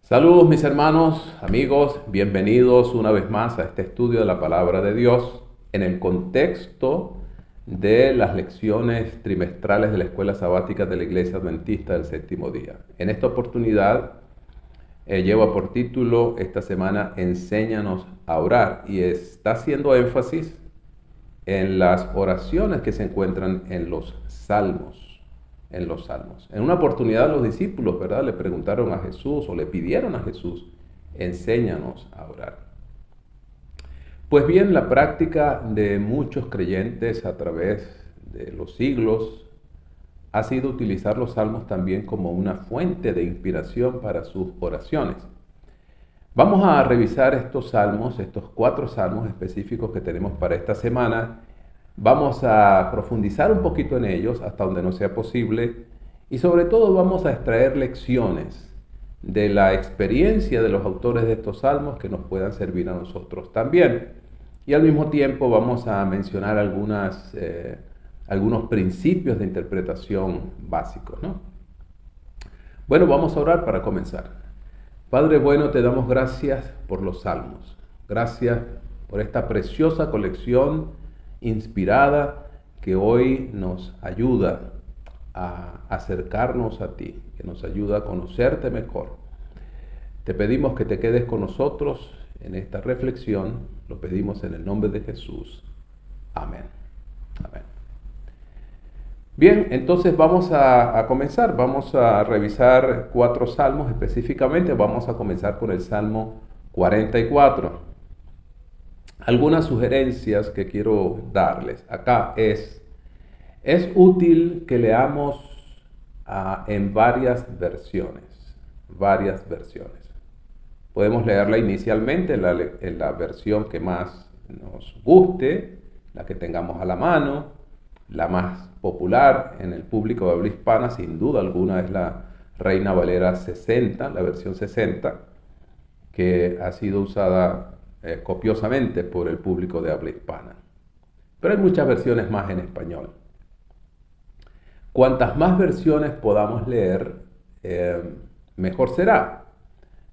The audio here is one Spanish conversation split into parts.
Saludos mis hermanos, amigos, bienvenidos una vez más a este estudio de la palabra de Dios en el contexto de las lecciones trimestrales de la Escuela Sabática de la Iglesia Adventista del Séptimo Día. En esta oportunidad lleva por título esta semana Enséñanos a orar y está haciendo énfasis en las oraciones que se encuentran en los salmos. En una oportunidad los discípulos, ¿verdad?, le preguntaron a Jesús o le pidieron a Jesús, enséñanos a orar. Pues bien, la práctica de muchos creyentes a través de los siglos ha sido utilizar los salmos también como una fuente de inspiración para sus oraciones. Vamos a revisar estos salmos, estos 4 salmos específicos que tenemos para esta semana. Vamos a profundizar un poquito en ellos hasta donde nos sea posible y sobre todo vamos a extraer lecciones de la experiencia de los autores de estos salmos que nos puedan servir a nosotros también. Y al mismo tiempo vamos a mencionar algunos principios de interpretación básicos, ¿no? Bueno, vamos a orar para comenzar. Padre bueno, te damos gracias por los salmos. Gracias por esta preciosa colección inspirada que hoy nos ayuda a acercarnos a ti, que nos ayuda a conocerte mejor. Te pedimos que te quedes con nosotros en esta reflexión, lo pedimos en el nombre de Jesús. Amén. Amén. Bien, entonces vamos a comenzar, vamos a revisar 4 salmos específicamente, vamos a comenzar con el Salmo 44. Algunas sugerencias que quiero darles acá es útil que leamos en varias versiones. Podemos leerla inicialmente en la versión que más nos guste, la que tengamos a la mano, la más popular en el público de habla hispana, sin duda alguna, es la Reina Valera 60, la versión 60, que ha sido usada copiosamente por el público de habla hispana. Pero hay muchas versiones más en español. Cuantas más versiones podamos leer, mejor será.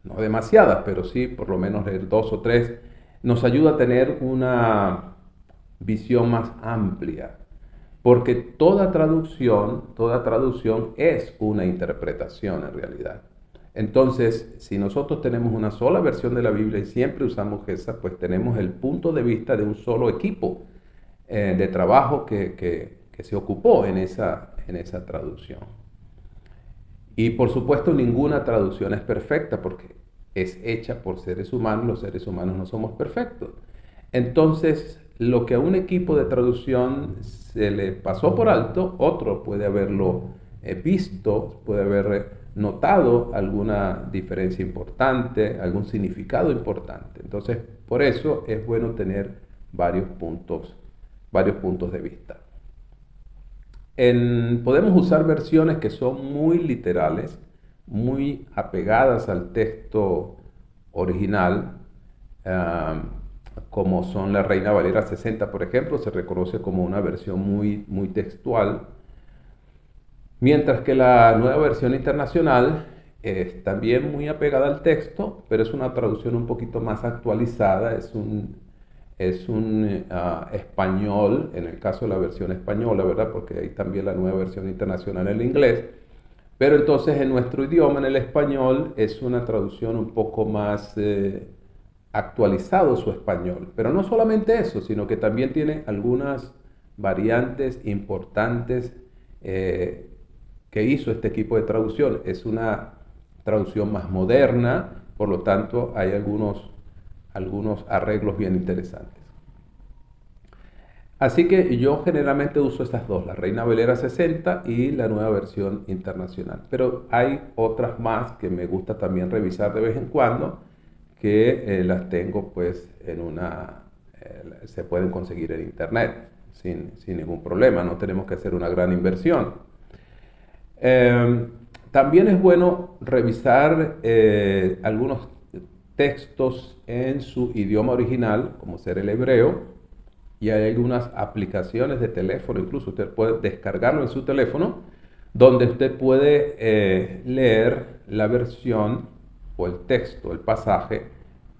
No demasiadas, pero sí por lo menos leer 2 o 3 nos ayuda a tener una visión más amplia. Porque toda traducción es una interpretación en realidad. Entonces, si nosotros tenemos una sola versión de la Biblia y siempre usamos esa, pues tenemos el punto de vista de un solo equipo de trabajo que se ocupó en esa traducción. Y por supuesto, ninguna traducción es perfecta porque es hecha por seres humanos, los seres humanos no somos perfectos. Entonces, lo que a un equipo de traducción se le pasó por alto, otro puede haberlo visto, puede haber notado alguna diferencia importante, algún significado importante. Entonces, por eso es bueno tener varios puntos de vista. Podemos usar versiones que son muy literales, muy apegadas al texto original, como son la Reina Valera 60, por ejemplo, se reconoce como una versión muy textual, mientras que la Nueva Versión Internacional es también muy apegada al texto, pero es una traducción un poquito más actualizada, es un español, en el caso de la versión española, ¿verdad? Porque hay también la Nueva Versión Internacional en el inglés, pero entonces en nuestro idioma, en el español, es una traducción un poco más actualizado su español. Pero no solamente eso, sino que también tiene algunas variantes importantes que hizo este equipo de traducción. Es una traducción más moderna, por lo tanto hay algunos arreglos bien interesantes. Así que yo generalmente uso estas dos, la Reina Valera 60 y la Nueva Versión Internacional. Pero hay otras más que me gusta también revisar de vez en cuando, que las tengo pues se pueden conseguir en internet sin ningún problema, no tenemos que hacer una gran inversión. También es bueno revisar algunos textos en su idioma original, como ser el hebreo, y hay algunas aplicaciones de teléfono, incluso usted puede descargarlo en su teléfono, donde usted puede leer la versión o el texto, el pasaje,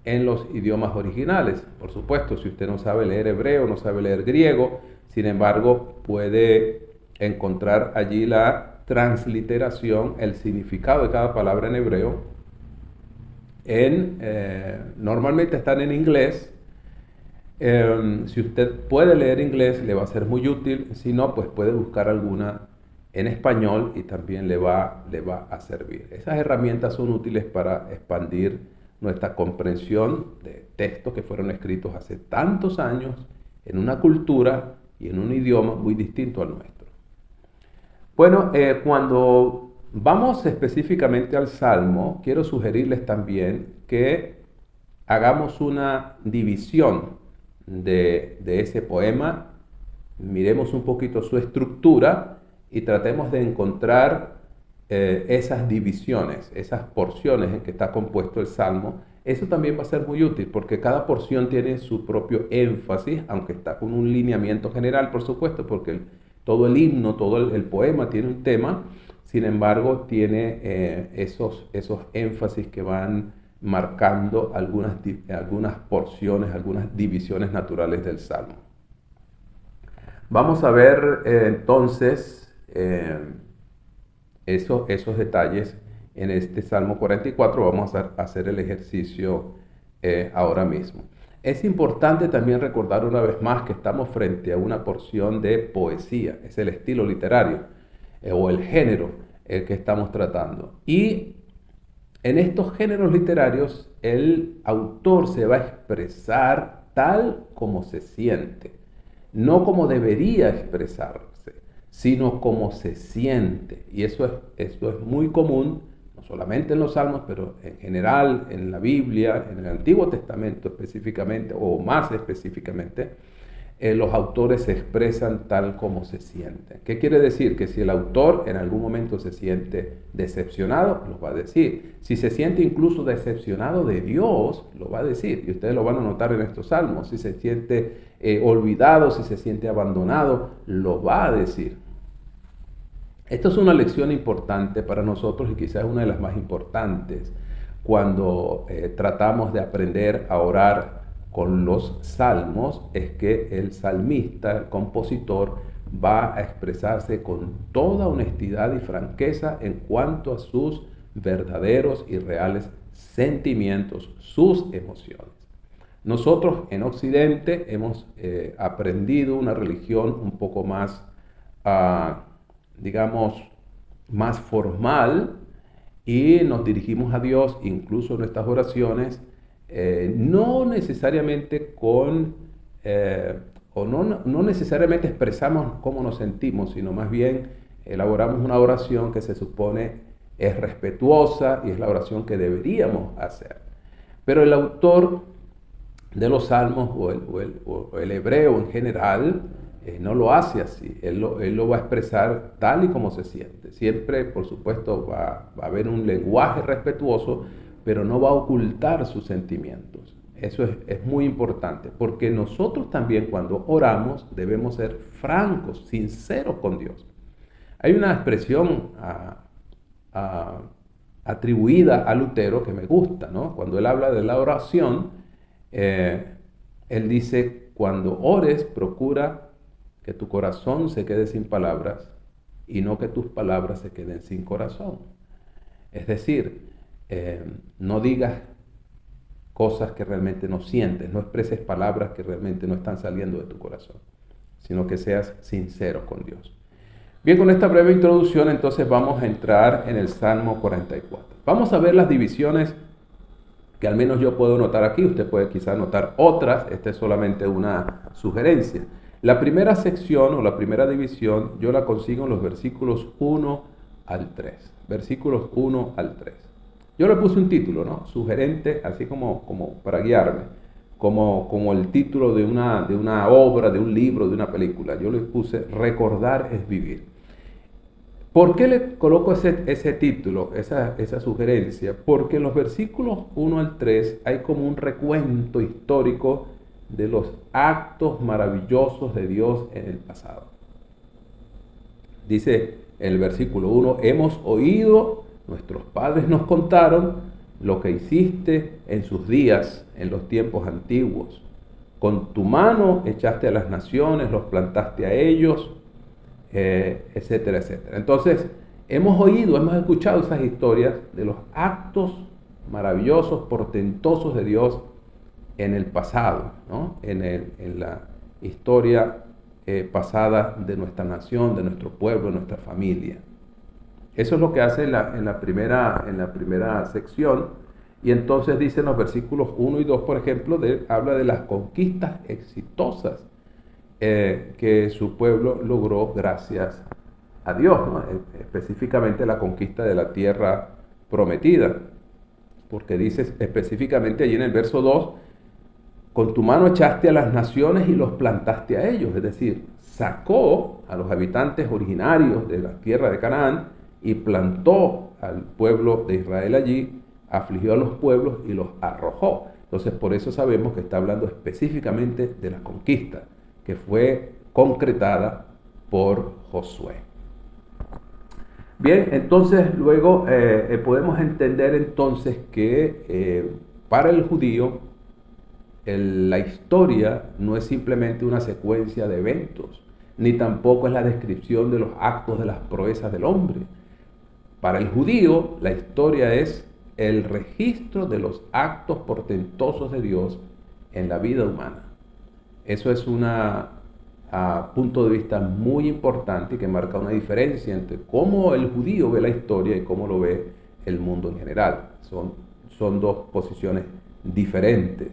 en los idiomas originales. Por supuesto, si usted no sabe leer hebreo, no sabe leer griego, sin embargo, puede encontrar allí la transliteración, el significado de cada palabra en hebreo. Normalmente están en inglés. Si usted puede leer inglés, le va a ser muy útil. Si no, pues puede buscar alguna en español y también le va a servir. Esas herramientas son útiles para expandir nuestra comprensión de textos que fueron escritos hace tantos años en una cultura y en un idioma muy distinto al nuestro. Bueno, cuando vamos específicamente al Salmo, quiero sugerirles también que hagamos una división de ese poema, miremos un poquito su estructura y tratemos de encontrar esas divisiones, esas porciones en que está compuesto el Salmo. Eso también va a ser muy útil porque cada porción tiene su propio énfasis, aunque está con un lineamiento general, por supuesto, porque todo el himno, todo el poema tiene un tema. Sin embargo, tiene esos énfasis que van marcando algunas porciones, algunas divisiones naturales del Salmo. Vamos a ver entonces esos detalles en este Salmo 44. Vamos a hacer el ejercicio ahora mismo. Es importante también recordar una vez más que estamos frente a una porción de poesía. Es el estilo literario o el género que estamos tratando. Y en estos géneros literarios, el autor se va a expresar tal como se siente, no como debería expresarse, sino como se siente. Y esto es muy común, no solamente en los Salmos, pero en general en la Biblia, en el Antiguo Testamento específicamente, o más específicamente, los autores se expresan tal como se sienten. ¿Qué quiere decir? Que si el autor en algún momento se siente decepcionado, lo va a decir. Si se siente incluso decepcionado de Dios, lo va a decir. Y ustedes lo van a notar en estos salmos. Si se siente olvidado, si se siente abandonado, lo va a decir. Esto es una lección importante para nosotros y quizás una de las más importantes cuando tratamos de aprender a orar con los salmos, es que el salmista, el compositor, va a expresarse con toda honestidad y franqueza en cuanto a sus verdaderos y reales sentimientos, sus emociones. Nosotros en Occidente hemos aprendido una religión un poco más, digamos, más formal, y nos dirigimos a Dios, incluso en nuestras oraciones, no necesariamente no necesariamente expresamos cómo nos sentimos, sino más bien elaboramos una oración que se supone es respetuosa y es la oración que deberíamos hacer. Pero el autor de los salmos o el hebreo en general no lo hace así. Él lo va a expresar tal y como se siente. Siempre, por supuesto, va a haber un lenguaje respetuoso, pero no va a ocultar sus sentimientos. Eso es muy importante, porque nosotros también cuando oramos debemos ser francos, sinceros con Dios. Hay una expresión atribuida a Lutero que me gusta, ¿no? Cuando él habla de la oración, él dice, cuando ores, procura que tu corazón se quede sin palabras y no que tus palabras se queden sin corazón. Es decir, no digas cosas que realmente no sientes, no expreses palabras que realmente no están saliendo de tu corazón, sino que seas sincero con Dios. Bien, con esta breve introducción, entonces vamos a entrar en el Salmo 44. Vamos a ver las divisiones que al menos yo puedo notar aquí. Usted puede quizás notar otras, esta es solamente una sugerencia. La primera sección o la primera división yo la consigo en los versículos 1 al 3. Versículos 1 al 3. Yo le puse un título, ¿no? Sugerente, así como para guiarme, como el título de una obra, de un libro, de una película. Yo le puse Recordar es vivir. ¿Por qué le coloco ese título, esa sugerencia? Porque en los versículos 1 al 3 hay como un recuento histórico de los actos maravillosos de Dios en el pasado. Dice el versículo 1, hemos oído, nuestros padres nos contaron lo que hiciste en sus días, en los tiempos antiguos. Con tu mano echaste a las naciones, los plantaste a ellos, etcétera, etcétera. Entonces, hemos escuchado esas historias de los actos maravillosos, portentosos de Dios en el pasado, ¿no? En la historia pasada de nuestra nación, de nuestro pueblo, de nuestra familia. Eso es lo que hace en la primera sección. Y entonces dice en los versículos 1 y 2, por ejemplo, habla de las conquistas exitosas que su pueblo logró gracias a Dios, ¿no? Específicamente la conquista de la tierra prometida. Porque dice específicamente allí en el verso 2, con tu mano echaste a las naciones y los plantaste a ellos. Es decir, sacó a los habitantes originarios de la tierra de Canaán y plantó al pueblo de Israel allí, afligió a los pueblos y los arrojó. Entonces, por eso sabemos que está hablando específicamente de la conquista, que fue concretada por Josué. Bien, entonces luego podemos entender entonces que para el judío la historia no es simplemente una secuencia de eventos, ni tampoco es la descripción de los actos de las proezas del hombre. Para el judío, la historia es el registro de los actos portentosos de Dios en la vida humana. Eso es un punto de vista muy importante que marca una diferencia entre cómo el judío ve la historia y cómo lo ve el mundo en general. Son dos posiciones diferentes.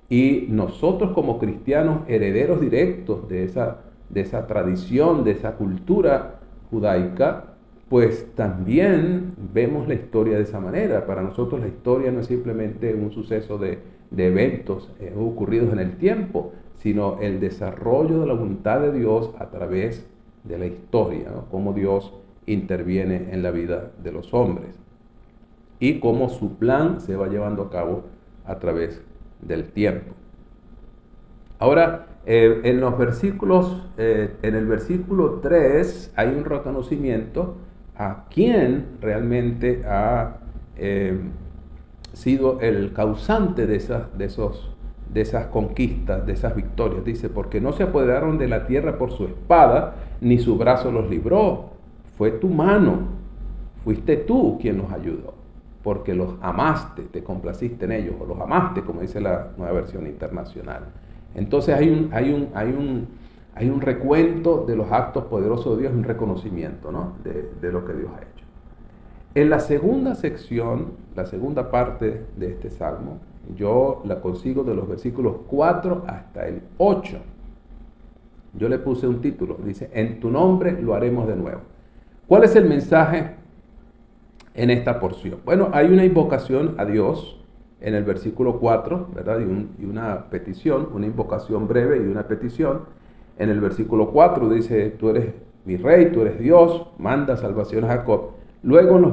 Y nosotros como cristianos, herederos directos de esa tradición, de esa cultura judaica, pues también vemos la historia de esa manera. Para nosotros la historia no es simplemente un suceso de eventos ocurridos en el tiempo, sino el desarrollo de la voluntad de Dios a través de la historia, ¿no? Cómo Dios interviene en la vida de los hombres y cómo su plan se va llevando a cabo a través del tiempo. Ahora, en el versículo 3 hay un reconocimiento a quién realmente ha sido el causante de esas conquistas, de esas victorias. Dice, porque no se apoderaron de la tierra por su espada, ni su brazo los libró. Fue tu mano, fuiste tú quien los ayudó, porque los amaste, te complaciste en ellos, o los amaste, como dice la Nueva Versión Internacional. Entonces hay un recuento de los actos poderosos de Dios, un reconocimiento, ¿no? de lo que Dios ha hecho. En la segunda sección, la segunda parte de este salmo, yo la consigo de los versículos 4 hasta el 8. Yo le puse un título, dice, en tu nombre lo haremos de nuevo. ¿Cuál es el mensaje en esta porción? Bueno, hay una invocación a Dios en el versículo 4, ¿verdad? Y una petición, una invocación breve y una petición. En el versículo 4 dice, tú eres mi rey, tú eres Dios, manda salvación a Jacob. Luego en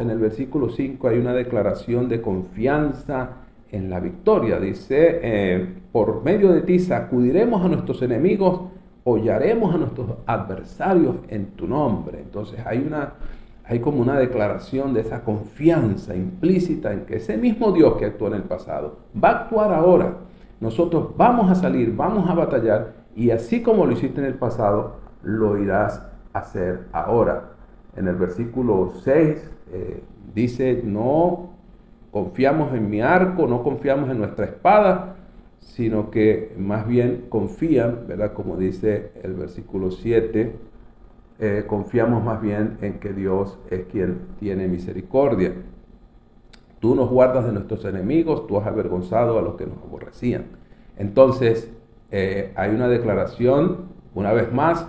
el versículo 5 hay una declaración de confianza en la victoria. Dice, por medio de ti sacudiremos a nuestros enemigos, hollaremos a nuestros adversarios en tu nombre. Entonces hay como una declaración de esa confianza implícita en que ese mismo Dios que actuó en el pasado va a actuar ahora. Nosotros vamos a salir, vamos a batallar, y así como lo hiciste en el pasado, lo irás a hacer ahora. En el versículo 6 dice, no confiamos en mi arco, no confiamos en nuestra espada, sino que más bien confían, ¿verdad? Como dice el versículo 7, confiamos más bien en que Dios es quien tiene misericordia. Tú nos guardas de nuestros enemigos, tú has avergonzado a los que nos aborrecían. Entonces, hay una declaración, una vez más,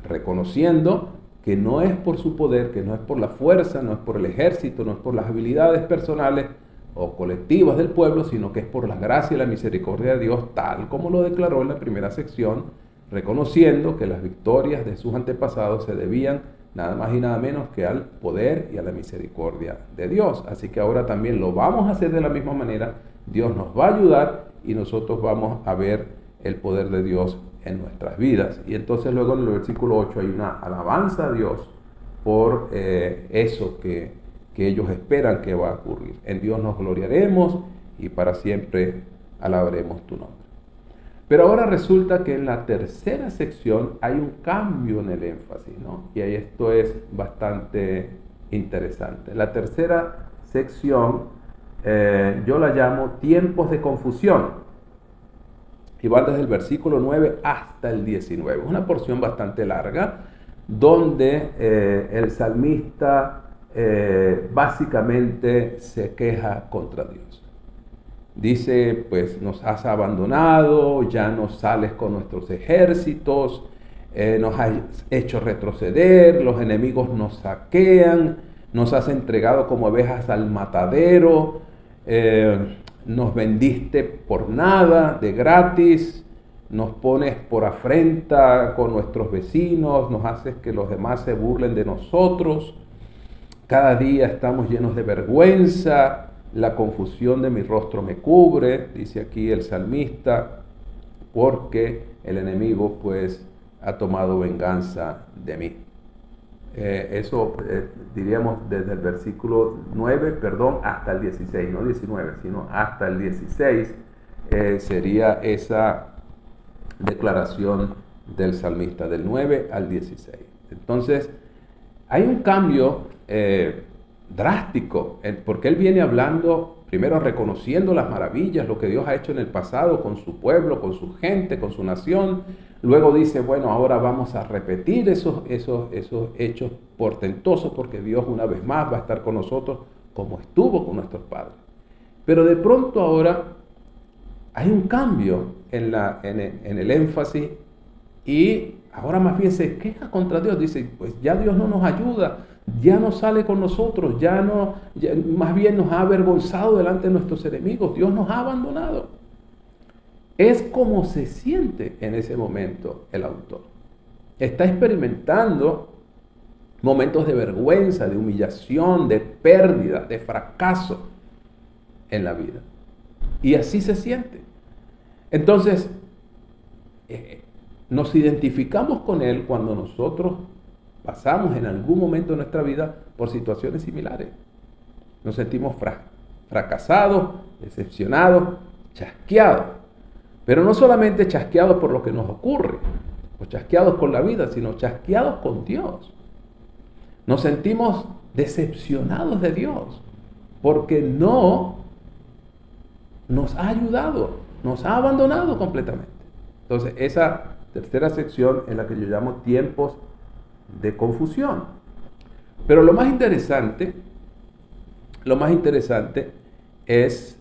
reconociendo que no es por su poder, que no es por la fuerza, no es por el ejército, no es por las habilidades personales o colectivas del pueblo, sino que es por la gracia y la misericordia de Dios, tal como lo declaró en la primera sección, reconociendo que las victorias de sus antepasados se debían nada más y nada menos que al poder y a la misericordia de Dios. Así que ahora también lo vamos a hacer de la misma manera. Dios nos va a ayudar y nosotros vamos a ver el poder de Dios en nuestras vidas. Y entonces luego en el versículo 8 hay una alabanza a Dios por eso que que ellos esperan que va a ocurrir. En Dios nos gloriaremos y para siempre alabaremos tu nombre. Pero ahora resulta que en la tercera sección hay un cambio en el énfasis, ¿no? Y ahí esto es bastante interesante. La tercera sección yo la llamo tiempos de confusión. Y va desde el versículo 9 hasta el 19. Es una porción bastante larga donde el salmista básicamente se queja contra Dios. Dice, pues nos has abandonado, ya no sales con nuestros ejércitos, nos has hecho retroceder, los enemigos nos saquean, nos has entregado como ovejas al matadero, nos vendiste por nada, de gratis, nos pones por afrenta con nuestros vecinos, nos haces que los demás se burlen de nosotros, cada día estamos llenos de vergüenza, la confusión de mi rostro me cubre, dice aquí el salmista, porque el enemigo pues ha tomado venganza de mí. Eso diríamos desde el versículo 9, hasta el 16, no 19, sino hasta el 16 sería esa declaración del salmista, del 9 al 16. Entonces, hay un cambio drástico, porque él viene hablando, primero reconociendo las maravillas, lo que Dios ha hecho en el pasado con su pueblo, con su gente, con su nación. Luego dice, bueno, ahora vamos a repetir esos hechos portentosos, porque Dios una vez más va a estar con nosotros como estuvo con nuestros padres. Pero de pronto ahora hay un cambio en el énfasis, y ahora más bien se queja contra Dios. Dice, pues ya Dios no nos ayuda, ya no sale con nosotros, más bien nos ha avergonzado delante de nuestros enemigos, Dios nos ha abandonado. Es como se siente en ese momento el autor. Está experimentando momentos de vergüenza, de humillación, de pérdida, de fracaso en la vida. Y así se siente. Entonces, nos identificamos con él cuando nosotros pasamos en algún momento de nuestra vida por situaciones similares. Nos sentimos fracasados, decepcionados, chasqueados. Pero no solamente chasqueados por lo que nos ocurre, o chasqueados con la vida, sino chasqueados con Dios. Nos sentimos decepcionados de Dios, porque no nos ha ayudado, nos ha abandonado completamente. Entonces, esa tercera sección es la que yo llamo tiempos de confusión. Pero lo más interesante es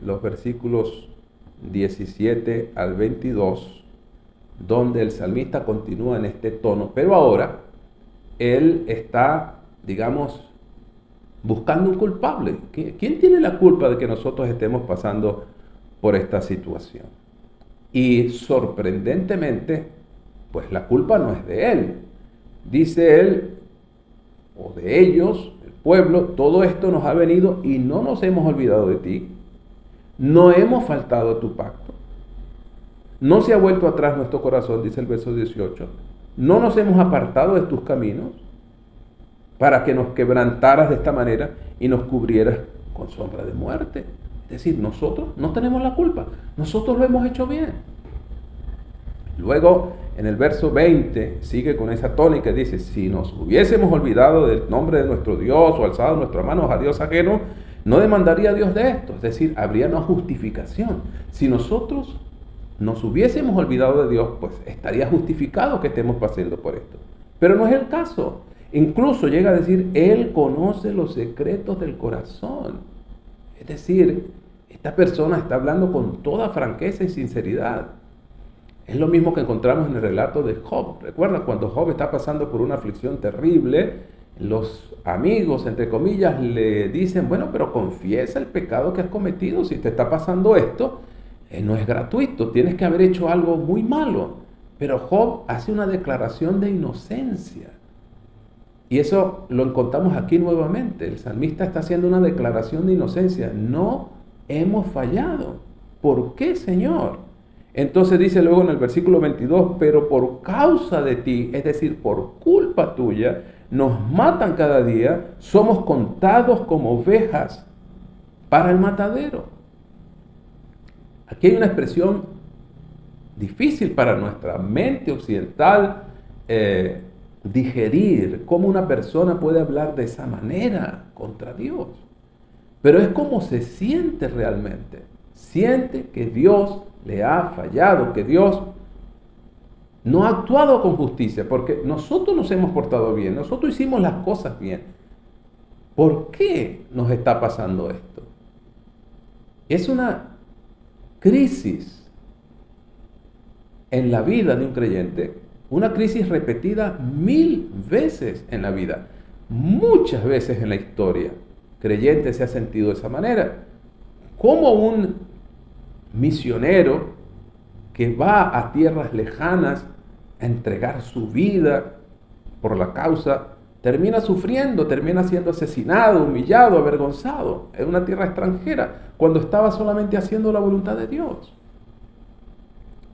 los versículos 17 al 22, donde el salmista continúa en este tono, pero ahora él está, digamos, buscando un culpable. ¿Quién tiene la culpa de que nosotros estemos pasando por esta situación? Y sorprendentemente, pues la culpa no es de él. Dice él, o de ellos, el pueblo, todo esto nos ha venido y no nos hemos olvidado de ti. No hemos faltado a tu pacto. No se ha vuelto atrás nuestro corazón, dice el verso 18. No nos hemos apartado de tus caminos para que nos quebrantaras de esta manera y nos cubrieras con sombra de muerte. Es decir, nosotros no tenemos la culpa. Nosotros lo hemos hecho bien. Luego, en el verso 20, sigue con esa tónica y dice, si nos hubiésemos olvidado del nombre de nuestro Dios o alzado nuestras manos a Dios ajeno, no demandaría a Dios de esto. Es decir, habría una justificación. Si nosotros nos hubiésemos olvidado de Dios, pues estaría justificado que estemos pasando por esto. Pero no es el caso. Incluso llega a decir, Él conoce los secretos del corazón. Es decir, esta persona está hablando con toda franqueza y sinceridad. Es lo mismo que encontramos en el relato de Job. Recuerda, cuando Job está pasando por una aflicción terrible, los amigos, entre comillas, le dicen, bueno, pero confiesa el pecado que has cometido. Si te está pasando esto, no es gratuito, tienes que haber hecho algo muy malo. Pero Job hace una declaración de inocencia. Y eso lo encontramos aquí nuevamente. El salmista está haciendo una declaración de inocencia. No hemos fallado. ¿Por qué, Señor? Entonces dice luego en el versículo 22, pero por causa de ti, es decir, por culpa tuya, nos matan cada día, somos contados como ovejas para el matadero. Aquí hay una expresión difícil para nuestra mente occidental digerir, cómo una persona puede hablar de esa manera contra Dios. Pero es como se siente realmente. Siente que Dios le ha fallado, que Dios no ha actuado con justicia, porque nosotros nos hemos portado bien, nosotros hicimos las cosas bien. ¿Por qué nos está pasando esto? Es una crisis en la vida de un creyente, una crisis repetida 1000 veces en la vida, muchas veces en la historia. Creyente se ha sentido de esa manera, como un misionero que va a tierras lejanas a entregar su vida por la causa, termina sufriendo, termina siendo asesinado, humillado, avergonzado en una tierra extranjera, cuando estaba solamente haciendo la voluntad de Dios.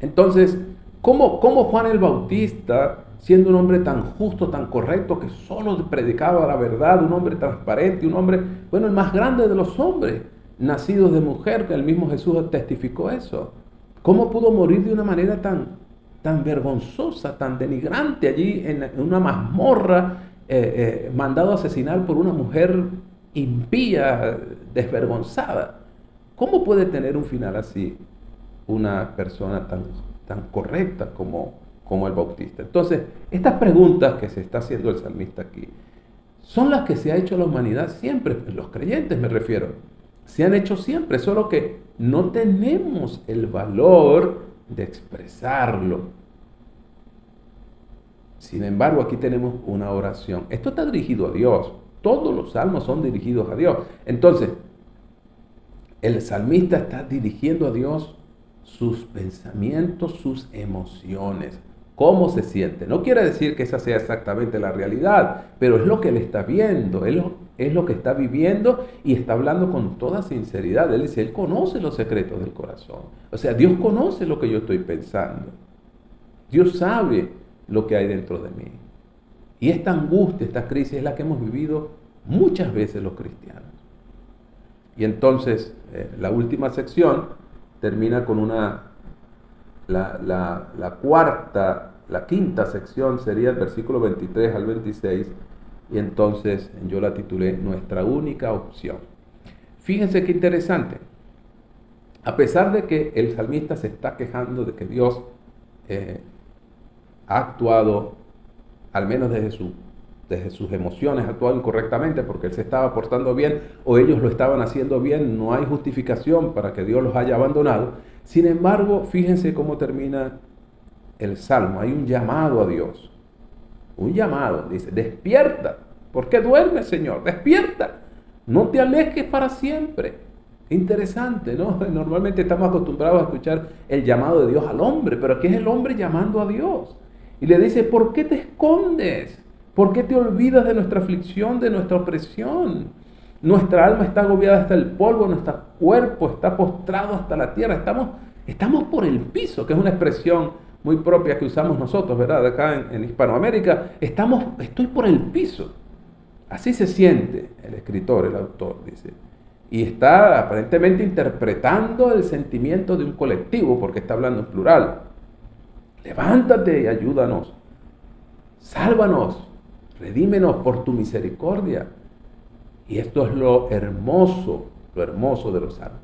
Entonces, ¿cómo Juan el Bautista, siendo un hombre tan justo, tan correcto, que solo predicaba la verdad, un hombre transparente, un hombre, bueno, el más grande de los hombres, nacidos de mujer, que el mismo Jesús testificó eso, cómo pudo morir de una manera tan vergonzosa, tan denigrante allí en una mazmorra, mandado a asesinar por una mujer impía, desvergonzada? ¿Cómo puede tener un final así una persona tan correcta como el Bautista? Entonces, estas preguntas que se está haciendo el salmista aquí son las que se ha hecho la humanidad siempre, los creyentes me refiero, se han hecho siempre, solo que no tenemos el valor de expresarlo. Sin embargo, aquí tenemos una oración. Esto está dirigido a Dios. Todos los salmos son dirigidos a Dios. Entonces, el salmista está dirigiendo a Dios sus pensamientos, sus emociones, cómo se siente. No quiere decir que esa sea exactamente la realidad, pero es lo que él está viendo, es lo que está viviendo y está hablando con toda sinceridad. Él dice, él conoce los secretos del corazón. O sea, Dios conoce lo que yo estoy pensando. Dios sabe lo que hay dentro de mí. Y esta angustia, esta crisis es la que hemos vivido muchas veces los cristianos. Y entonces, la última sección termina con la quinta sección sería el versículo 23 al 26, y entonces yo la titulé Nuestra única opción. Fíjense qué interesante. A pesar de que el salmista se está quejando de que Dios ha actuado, al menos desde sus emociones, ha actuado incorrectamente porque él se estaba portando bien o ellos lo estaban haciendo bien, no hay justificación para que Dios los haya abandonado. Sin embargo, fíjense cómo termina el salmo. Hay un llamado a Dios. Un llamado. Dice, despierta. ¿Por qué duermes, Señor? Despierta. No te alejes para siempre. Interesante, ¿no? Normalmente estamos acostumbrados a escuchar el llamado de Dios al hombre, pero aquí es el hombre llamando a Dios. Y le dice, ¿por qué te escondes? ¿Por qué te olvidas de nuestra aflicción, de nuestra opresión? Nuestra alma está agobiada hasta el polvo, nuestro cuerpo está postrado hasta la tierra. Estamos por el piso, que es una expresión muy propia que usamos nosotros, ¿verdad? Acá en Hispanoamérica, estoy por el piso. Así se siente el escritor, el autor, dice. Y está aparentemente interpretando el sentimiento de un colectivo, porque está hablando en plural. Levántate y ayúdanos. Sálvanos. Redímenos por tu misericordia. Y esto es lo hermoso de los salmos.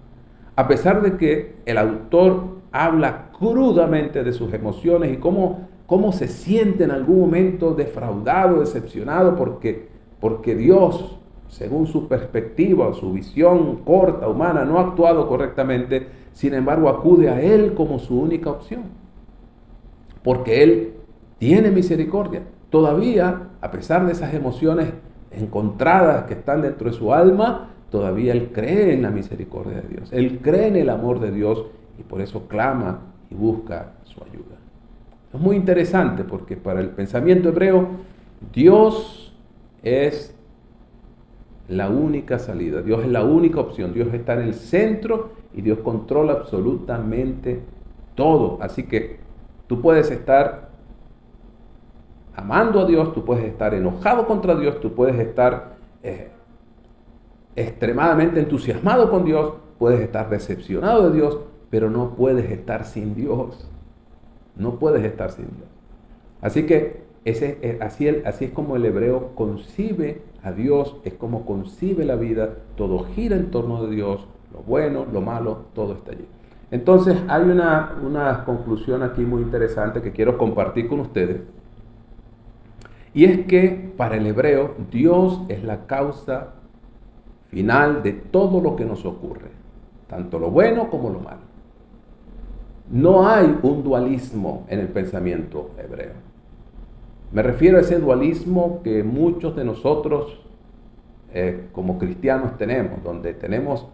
A pesar de que el autor habla crudamente de sus emociones y cómo se siente en algún momento defraudado, decepcionado, porque Dios, según su perspectiva o su visión corta, humana, no ha actuado correctamente, sin embargo acude a Él como su única opción. Porque Él tiene misericordia. Todavía, a pesar de esas emociones encontradas que están dentro de su alma, todavía él cree en la misericordia de Dios. Él cree en el amor de Dios y por eso clama y busca su ayuda. Es muy interesante porque para el pensamiento hebreo, Dios es la única salida. Dios es la única opción. Dios está en el centro y Dios controla absolutamente todo. Así que tú puedes estar amando a Dios, tú puedes estar enojado contra Dios, tú puedes estar extremadamente entusiasmado con Dios, puedes estar decepcionado de Dios, pero no puedes estar sin Dios. No puedes estar sin Dios. Así que así es como el hebreo concibe a Dios, es como concibe la vida, todo gira en torno de Dios, lo bueno, lo malo, todo está allí. Entonces hay una conclusión aquí muy interesante que quiero compartir con ustedes, y es que para el hebreo Dios es la causa final de todo lo que nos ocurre, tanto lo bueno como lo malo. No hay un dualismo en el pensamiento hebreo. Me refiero a ese dualismo que muchos de nosotros como cristianos tenemos, donde tenemos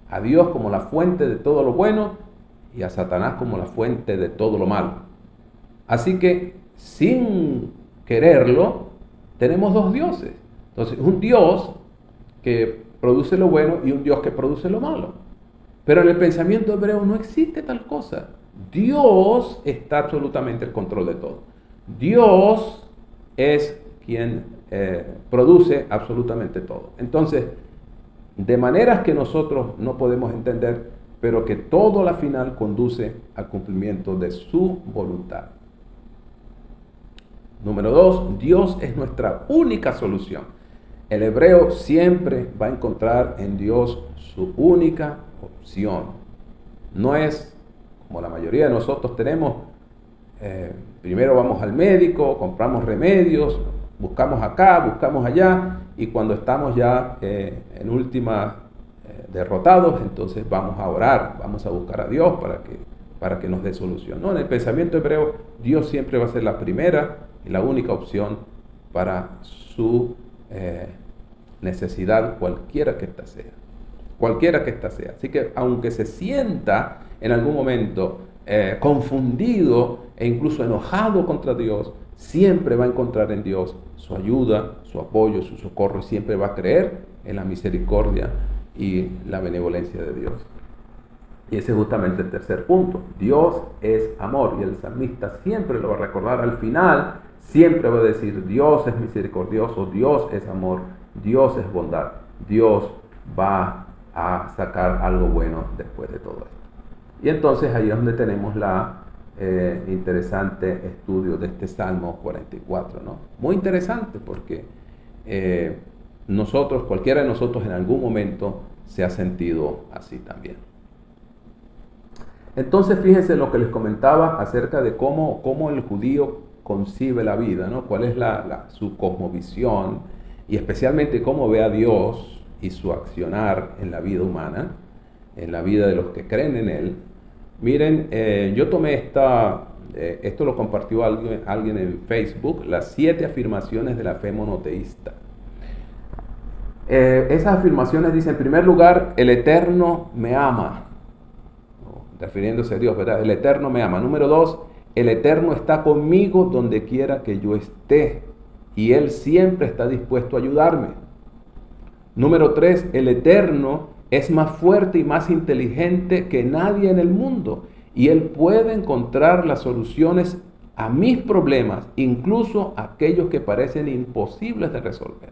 a Dios como la fuente de todo lo bueno y a Satanás como la fuente de todo lo malo. Así que, sin quererlo, tenemos dos dioses. Entonces, un Dios que produce lo bueno y un Dios que produce lo malo. Pero en el pensamiento hebreo no existe tal cosa. Dios está absolutamente en control de todo. Dios es quien produce absolutamente todo. Entonces, de maneras que nosotros no podemos entender, pero que todo a la final conduce al cumplimiento de su voluntad. Número 2, Dios es nuestra única solución. El hebreo siempre va a encontrar en Dios su única opción. No es como la mayoría de nosotros tenemos, primero vamos al médico, compramos remedios, buscamos acá, buscamos allá, y cuando estamos ya en última derrotados, entonces vamos a orar, vamos a buscar a Dios para que nos dé solución. No, en el pensamiento hebreo, Dios siempre va a ser la primera y la única opción para su necesidad, cualquiera que ésta sea. Cualquiera que ésta sea. Así que aunque se sienta en algún momento confundido e incluso enojado contra Dios, siempre va a encontrar en Dios su ayuda, su apoyo, su socorro, y siempre va a creer en la misericordia y la benevolencia de Dios. Y ese es justamente el tercer punto. Dios es amor, y el salmista siempre lo va a recordar. Al final siempre va a decir: Dios es misericordioso, Dios es amor, Dios es bondad, Dios va a sacar algo bueno después de todo esto. Y entonces ahí es donde tenemos la interesante estudio de este Salmo 44, ¿no? Muy interesante porque cualquiera de nosotros en algún momento se ha sentido así también. Entonces fíjense lo que les comentaba acerca de cómo el judío concibe la vida, ¿no? Cuál es su cosmovisión, y especialmente cómo ve a Dios y su accionar en la vida humana, en la vida de los que creen en Él. Miren, yo tomé esto lo compartió alguien en Facebook, las 7 afirmaciones de la fe monoteísta. Esas afirmaciones dicen: en primer lugar, el Eterno me ama, refiriéndose a Dios, ¿verdad? El Eterno me ama. Número 2, el Eterno está conmigo donde quiera que yo esté, y Él siempre está dispuesto a ayudarme. Número 3, el Eterno es más fuerte y más inteligente que nadie en el mundo, y Él puede encontrar las soluciones a mis problemas, incluso aquellos que parecen imposibles de resolver.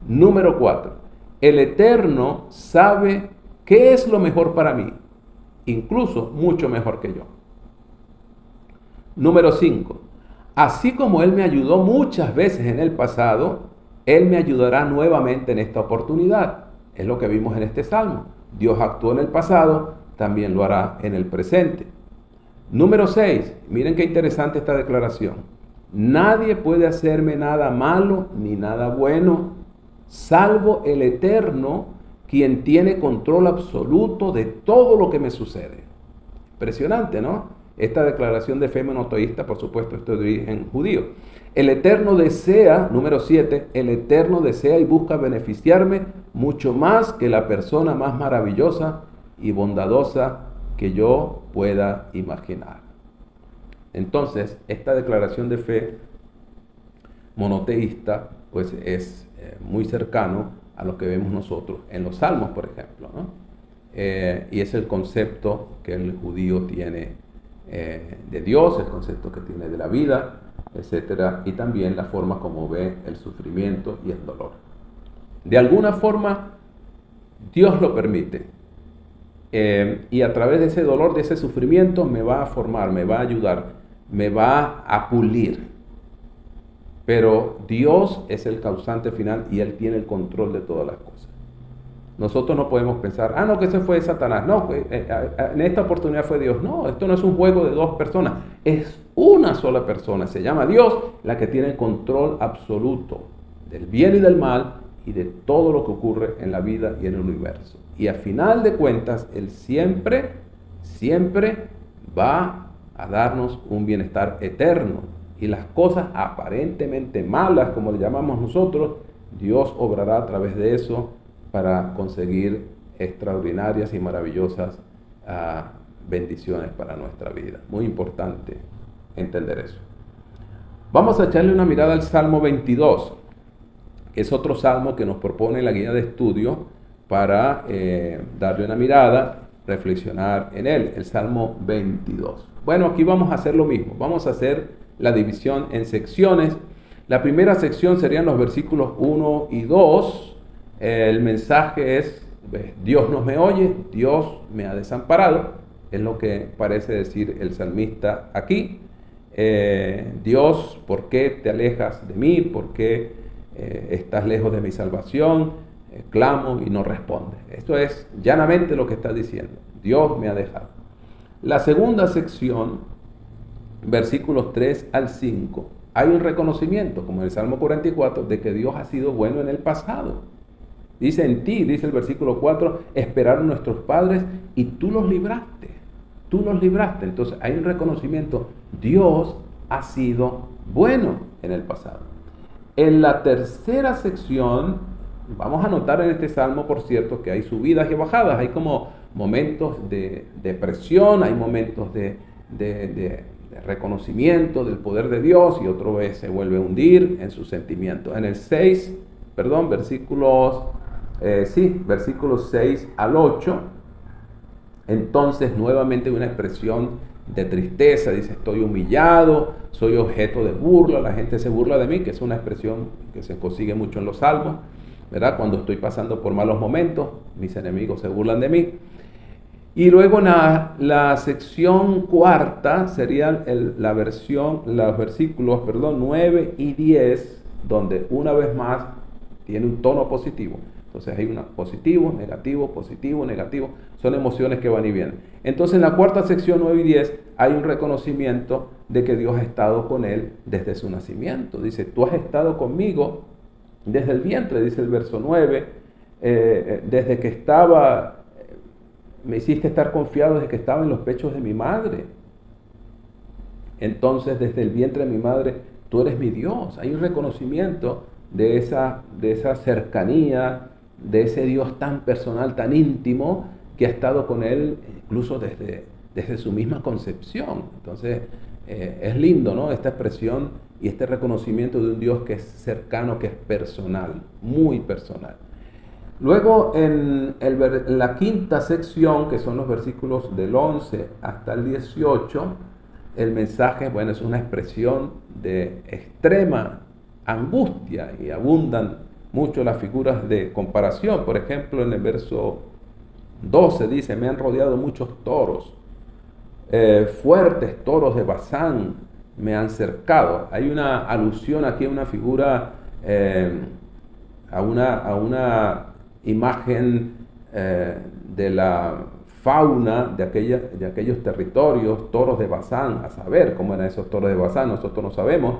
Número 4, el Eterno sabe qué es lo mejor para mí, incluso mucho mejor que yo. Número 5, así como Él me ayudó muchas veces en el pasado, Él me ayudará nuevamente en esta oportunidad. Es lo que vimos en este salmo. Dios actuó en el pasado, también lo hará en el presente. Número 6, miren qué interesante esta declaración. Nadie puede hacerme nada malo ni nada bueno, salvo el Eterno, quien tiene control absoluto de todo lo que me sucede. Impresionante, ¿no? Esta declaración de fe monoteísta, por supuesto, esto es de origen judío. El Eterno desea, número 7, el Eterno desea y busca beneficiarme mucho más que la persona más maravillosa y bondadosa que yo pueda imaginar. Entonces, esta declaración de fe monoteísta, pues es muy cercano a lo que vemos nosotros en los Salmos, por ejemplo, ¿no? Y es el concepto que el judío tiene de Dios, el concepto que tiene de la vida, etcétera, y también la forma como ve el sufrimiento y el dolor. De alguna forma, Dios lo permite. Y a través de ese dolor, de ese sufrimiento, me va a formar, me va a ayudar, me va a pulir. Pero Dios es el causante final y Él tiene el control de todas las cosas. Nosotros no podemos pensar, no, que ese fue Satanás. No, en esta oportunidad fue Dios. No, esto no es un juego de dos personas. Es una sola persona. Se llama Dios, la que tiene el control absoluto del bien y del mal y de todo lo que ocurre en la vida y en el universo. Y a final de cuentas, Él siempre, siempre va a darnos un bienestar eterno. Y las cosas aparentemente malas, como le llamamos nosotros, Dios obrará a través de eso para conseguir extraordinarias y maravillosas bendiciones para nuestra vida. Muy importante entender eso. Vamos a echarle una mirada al Salmo 22, que es otro salmo que nos propone la guía de estudio para darle una mirada, reflexionar en él, el Salmo 22. Bueno, aquí vamos a hacer lo mismo, vamos a hacer la división en secciones. La primera sección serían los versículos 1 y 2. El mensaje es, Dios no me oye, Dios me ha desamparado, es lo que parece decir el salmista aquí. Dios, ¿por qué te alejas de mí? ¿Por qué estás lejos de mi salvación? Clamo y no responde. Esto es llanamente lo que está diciendo. Dios me ha dejado. La segunda sección, versículos 3 al 5, hay un reconocimiento, como en el Salmo 44, de que Dios ha sido bueno en el pasado. Dice en ti, dice el versículo 4, esperaron nuestros padres y tú los libraste. Tú los libraste. Entonces hay un reconocimiento. Dios ha sido bueno en el pasado. En la tercera sección, vamos a notar en este salmo, por cierto, que hay subidas y bajadas. Hay como momentos de depresión, hay momentos de reconocimiento del poder de Dios y otra vez se vuelve a hundir en sus sentimientos. En el versículos 6 al 8, entonces nuevamente una expresión de tristeza, dice, estoy humillado, soy objeto de burla, la gente se burla de mí, que es una expresión que se consigue mucho en los salmos, ¿verdad? Cuando estoy pasando por malos momentos, mis enemigos se burlan de mí. Y luego la sección cuarta sería los versículos 9 y 10, donde una vez más tiene un tono positivo. Entonces hay positivo, negativo, son emociones que van y vienen. Entonces en la cuarta sección 9 y 10 hay un reconocimiento de que Dios ha estado con él desde su nacimiento. Dice, tú has estado conmigo desde el vientre, dice el verso 9, desde que estaba, me hiciste estar confiado desde que estaba en los pechos de mi madre. Entonces desde el vientre de mi madre, tú eres mi Dios. Hay un reconocimiento de esa cercanía, de ese Dios tan personal, tan íntimo, que ha estado con él incluso desde su misma concepción. Entonces, es lindo, ¿no? Esta expresión y este reconocimiento de un Dios que es cercano, que es personal, muy personal. Luego, en la quinta sección, que son los versículos del 11 hasta el 18, el mensaje, bueno, es una expresión de extrema angustia y abundan mucho las figuras de comparación. Por ejemplo, en el verso 12 dice, me han rodeado muchos toros, fuertes toros de Basán me han cercado. Hay una alusión aquí a una figura, a una imagen de la fauna de aquellos territorios, toros de Basán, a saber cómo eran esos toros de Basán, nosotros no sabemos.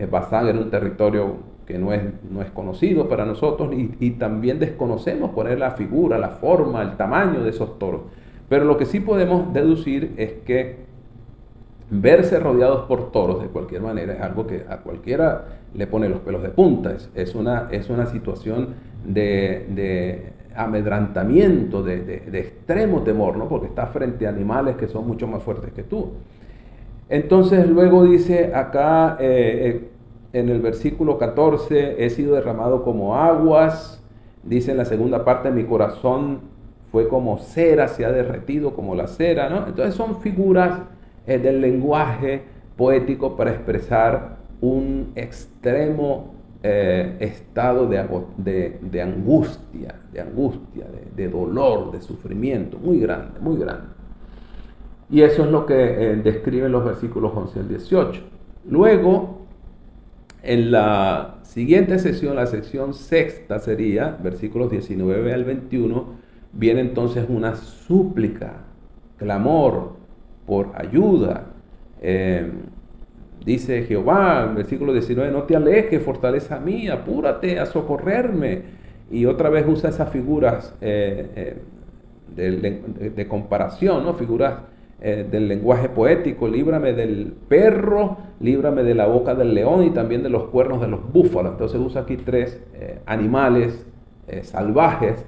Basán era un territorio que no es conocido para nosotros y también desconocemos poner la figura, la forma, el tamaño de esos toros. Pero lo que sí podemos deducir es que verse rodeados por toros de cualquier manera es algo que a cualquiera le pone los pelos de punta. Es una situación de amedrantamiento, de extremo temor, ¿no? Porque estás frente a animales que son mucho más fuertes que tú. Entonces luego dice acá en el versículo 14, he sido derramado como aguas. Dice en la segunda parte, mi corazón fue como cera, se ha derretido como la cera, ¿no? Entonces son figuras del lenguaje poético para expresar un extremo estado de angustia, de dolor, de sufrimiento, muy grande, muy grande. Y eso es lo que describen los versículos 11 al 18. Luego, en la siguiente sección, la sección sexta sería, versículos 19 al 21, viene entonces una súplica, clamor por ayuda. Dice Jehová, en versículo 19, no te alejes, fortaleza mía, apúrate a socorrerme. Y otra vez usa esas figuras de comparación, ¿no? Figuras del lenguaje poético: líbrame del perro, líbrame de la boca del león y también de los cuernos de los búfalos. Entonces usa aquí tres animales salvajes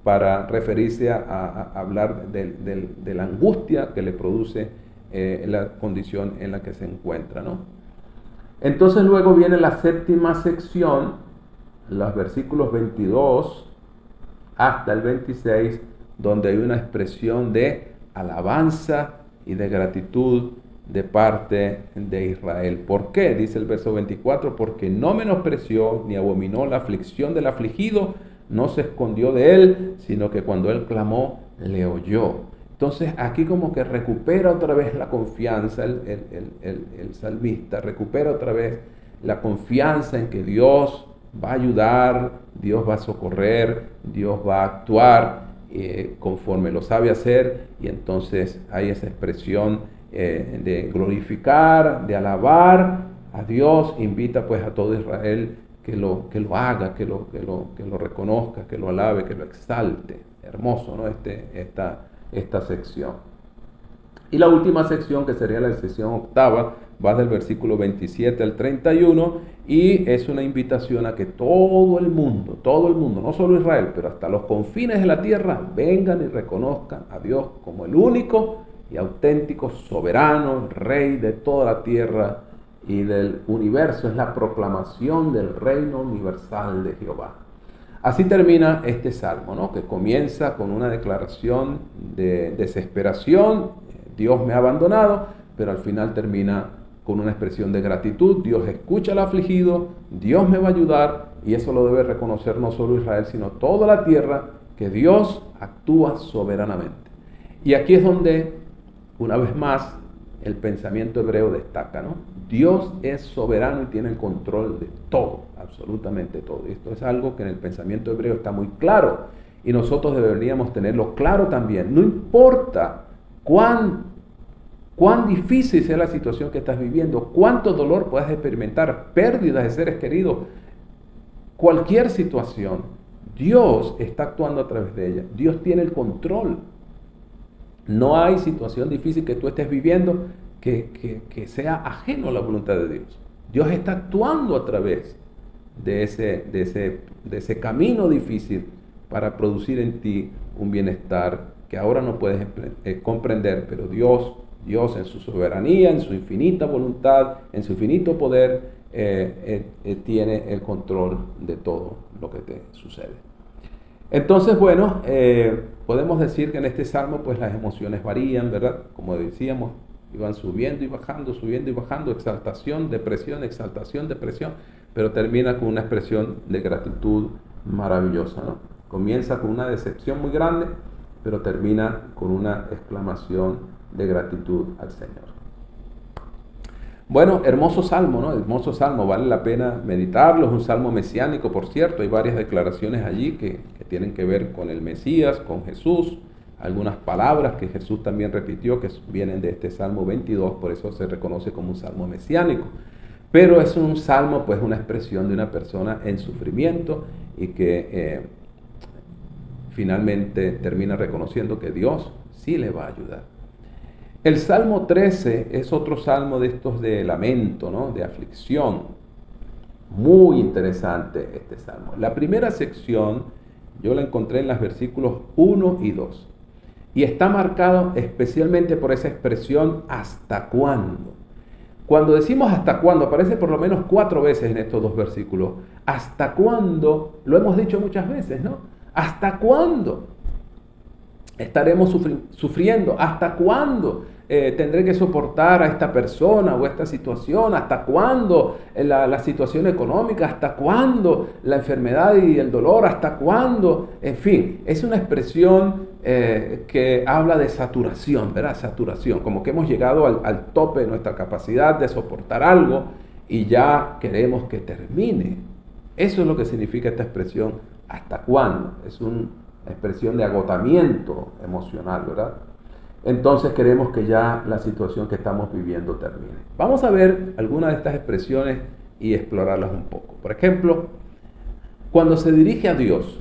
para referirse a hablar de la angustia que le produce la condición en la que se encuentra, ¿no? Entonces luego viene la séptima sección, los versículos 22 hasta el 26, donde hay una expresión de alabanza y de gratitud de parte de Israel. ¿Por qué? Dice el verso 24, porque no menospreció ni abominó la aflicción del afligido, no se escondió de él, sino que cuando él clamó, le oyó. Entonces aquí como que recupera otra vez la confianza, el salmista recupera otra vez la confianza en que Dios va a ayudar, Dios va a socorrer, Dios va a actuar conforme lo sabe hacer, y entonces hay esa expresión de glorificar, de alabar a Dios. Invita pues a todo Israel que lo haga, que lo reconozca, que lo alabe, que lo exalte. Hermoso, ¿no? Esta sección. Y la última sección, que sería la sección octava, va del versículo 27 al 31, y es una invitación a que todo el mundo, no solo Israel, pero hasta los confines de la tierra, vengan y reconozcan a Dios como el único y auténtico soberano, rey de toda la tierra y del universo. Es la proclamación del reino universal de Jehová. Así termina este salmo, ¿no? Que comienza con una declaración de desesperación: Dios me ha abandonado, pero al final termina con una expresión de gratitud: Dios escucha al afligido, Dios me va a ayudar, y eso lo debe reconocer no solo Israel, sino toda la tierra, que Dios actúa soberanamente. Y aquí es donde, una vez más, el pensamiento hebreo destaca, ¿no? Dios es soberano y tiene el control de todo, absolutamente todo. Y esto es algo que en el pensamiento hebreo está muy claro, y nosotros deberíamos tenerlo claro también. No importa cuán difícil sea la situación que estás viviendo, cuánto dolor puedas experimentar, pérdidas de seres queridos, cualquier situación, Dios está actuando a través de ella. Dios tiene el control. No hay situación difícil que tú estés viviendo que sea ajeno a la voluntad de Dios. Dios está actuando a través de ese camino difícil para producir en ti un bienestar que ahora no puedes comprender, pero Dios en su soberanía, en su infinita voluntad, en su infinito poder, tiene el control de todo lo que te sucede. Entonces, bueno, podemos decir que en este salmo pues las emociones varían, ¿verdad? Como decíamos, iban subiendo y bajando, exaltación, depresión, pero termina con una expresión de gratitud maravillosa, ¿no? Comienza con una decepción muy grande, pero termina con una exclamación de gratitud al Señor. Bueno, hermoso salmo, ¿no? Hermoso salmo, vale la pena meditarlo. Es un salmo mesiánico, por cierto. Hay varias declaraciones allí que tienen que ver con el Mesías, con Jesús. Algunas palabras que Jesús también repitió que vienen de este Salmo 22, por eso se reconoce como un salmo mesiánico. Pero es un salmo, pues, una expresión de una persona en sufrimiento y que finalmente termina reconociendo que Dios sí le va a ayudar. El Salmo 13 es otro salmo de estos de lamento, ¿no? De aflicción. Muy interesante este salmo. La primera sección yo la encontré en los versículos 1 y 2. Y está marcado especialmente por esa expresión ¿hasta cuándo? Cuando decimos hasta cuándo, aparece por lo menos 4 veces en estos 2 versículos. ¿Hasta cuándo? Lo hemos dicho muchas veces, ¿no? ¿Hasta cuándo estaremos sufriendo? ¿Hasta cuándo tendré que soportar a esta persona o esta situación? ¿Hasta cuándo la situación económica? ¿Hasta cuándo la enfermedad y el dolor? ¿Hasta cuándo? En fin, es una expresión que habla de saturación, ¿verdad? Saturación, como que hemos llegado al tope de nuestra capacidad de soportar algo y ya queremos que termine. Eso es lo que significa esta expresión, ¿hasta cuándo? Es una expresión de agotamiento emocional, ¿verdad? Entonces queremos que ya la situación que estamos viviendo termine. Vamos a ver algunas de estas expresiones y explorarlas un poco. Por ejemplo, cuando se dirige a Dios,